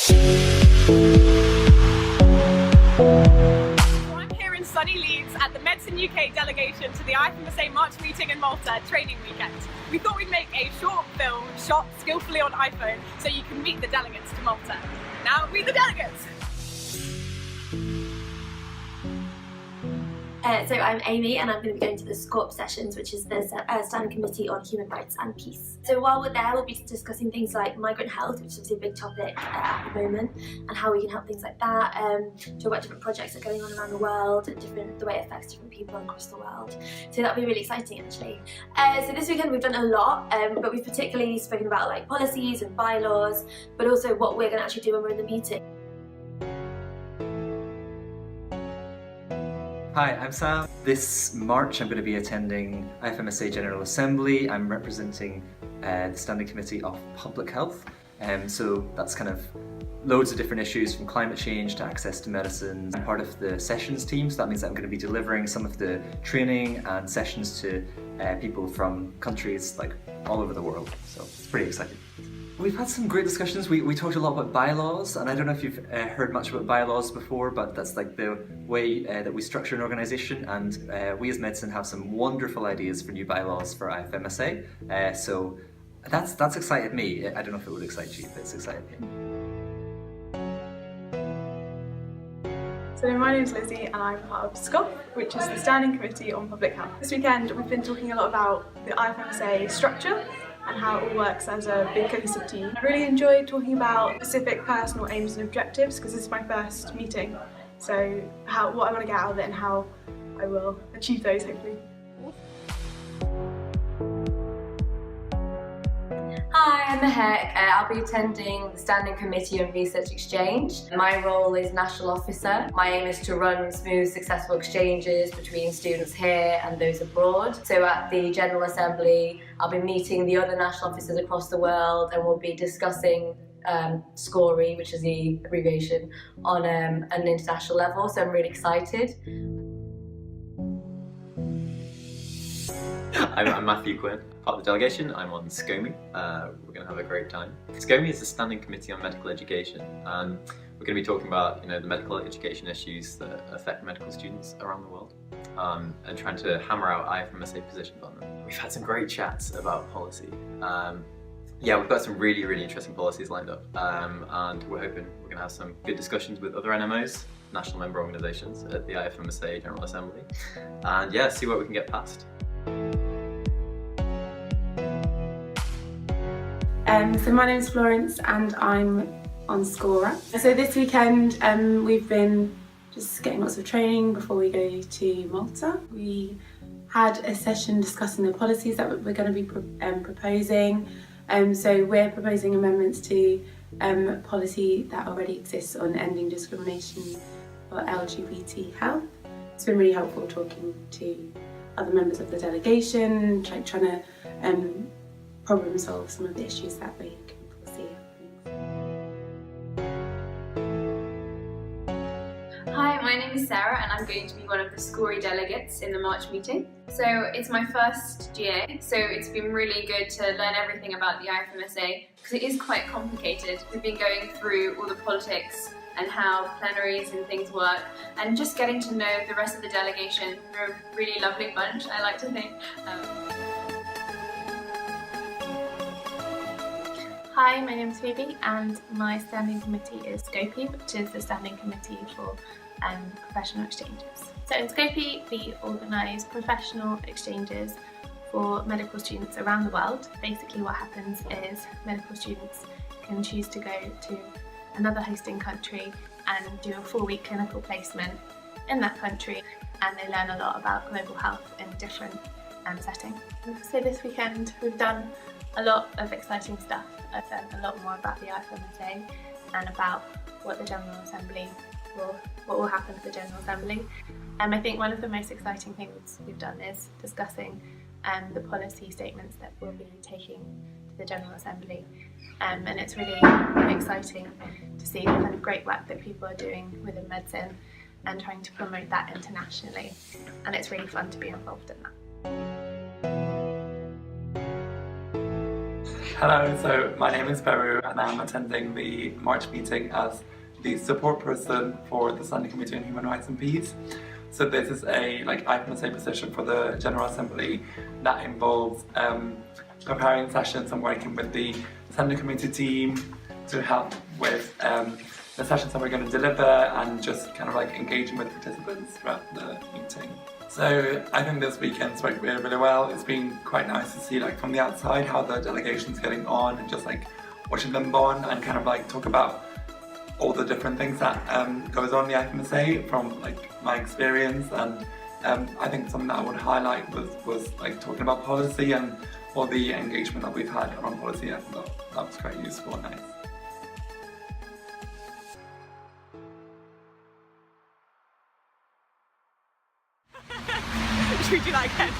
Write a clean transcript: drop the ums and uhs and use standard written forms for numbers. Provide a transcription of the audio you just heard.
I'm here in sunny Leeds at the Medsin UK delegation to the IFMSA March meeting in Malta training weekend. We thought we'd make a short film shot skillfully on iPhone so you can meet the delegates to Malta. Now meet the delegates! So I'm Amy and I'm going to be going to the SCORP sessions, which is the Standing Committee on Human Rights and Peace. So while we're there, we'll be discussing things like migrant health, which is obviously a big topic at the moment, and how we can help things like that, talk about different projects that are going on around the world, the way it affects different people across the world. So that'll be really exciting actually. So this weekend we've done a lot, but we've particularly spoken about like policies and bylaws, but also what we're going to actually do when we're in the meeting. Hi, I'm Sam. This March I'm going to be attending IFMSA General Assembly. I'm representing the Standing Committee of Public Health. So that's kind of loads of different issues from climate change to access to medicines. I'm part of the sessions team, so that means that I'm going to be delivering some of the training and sessions to people from countries like all over the world. So it's pretty exciting. We've had some great discussions. We talked a lot about bylaws, and I don't know if you've heard much about bylaws before, but that's like the way that we structure an organisation, and we as Medsin have some wonderful ideas for new bylaws for IFMSA. So that's excited me. I don't know if it would excite you, but it's excited me. So my name is Lizzy and I'm part of SCOP, which is the Standing Committee on Public Health. This weekend we've been talking a lot about the IFMSA structure and how it all works as a big cohesive team. I really enjoyed talking about specific personal aims and objectives because this is my first meeting, so what I want to get out of it and how I will achieve those hopefully. Hi, I'm Mahek. I'll be attending the Standing Committee on Research Exchange. My role is National Officer. My aim is to run smooth, successful exchanges between students here and those abroad. So at the General Assembly, I'll be meeting the other national officers across the world and we'll be discussing SCORI, which is the abbreviation, on an international level. So I'm really excited. I'm Matthew Quinn, part of the delegation. I'm on SCOMI. We're going to have a great time. SCOMI is the Standing Committee on Medical Education, and we're going to be talking about the medical education issues that affect medical students around the world, and trying to hammer out IFMSA positions on them. We've had some great chats about policy. Yeah, we've got some really interesting policies lined up, and we're hoping we're going to have some good discussions with other NMOs, national member organisations, at the IFMSA General Assembly, and yeah, see what we can get passed. So my name is Florence and I'm on SCORA. So this weekend we've been just getting lots of training before we go to Malta. We had a session discussing the policies that we're going to be proposing. So we're proposing amendments to policy that already exists on ending discrimination for LGBT health. It's been really helpful talking to other members of the delegation, trying to problem solve some of the issues that we can foresee happening. Hi, my name is Sarah and I'm going to be one of the SCORI delegates in the March meeting. So it's my first GA, so it's been really good to learn everything about the IFMSA because it is quite complicated. We've been going through all the politics and how plenaries and things work, and just getting to know the rest of the delegation. They're a really lovely bunch, I like to think. Hi, my name is Phoebe and my standing committee is SCOPI, which is the Standing Committee for Professional Exchanges. So in SCOPI we organise professional exchanges for medical students around the world. Basically what happens is medical students can choose to go to another hosting country and do a 4-week clinical placement in that country, and they learn a lot about global health in different settings. So this weekend we've done a lot of exciting stuff. I've learned a lot more about the IFMSA and about what the General Assembly what will happen to the General Assembly. I think one of the most exciting things we've done is discussing the policy statements that we'll be taking to the General Assembly. And it's really exciting to see the kind of great work that people are doing within Medsin and trying to promote that internationally. And it's really fun to be involved in that. Hello, so my name is Beru and I'm attending the March meeting as the support person for the Standing Committee on Human Rights and Peace. So this is a IFMSA position for the General Assembly that involves preparing sessions and working with the Standing Committee team to help with the sessions that we're going to deliver and just kind of engaging with participants throughout the meeting. So I think this weekend's worked really, really well. It's been quite nice to see from the outside how the delegation's getting on and just watching them bond and kind of talk about all the different things that goes on in the IFMSA from my experience. And I think something that I would highlight was talking about policy and all the engagement that we've had on policy. I thought that was quite useful and nice. Should we do that again?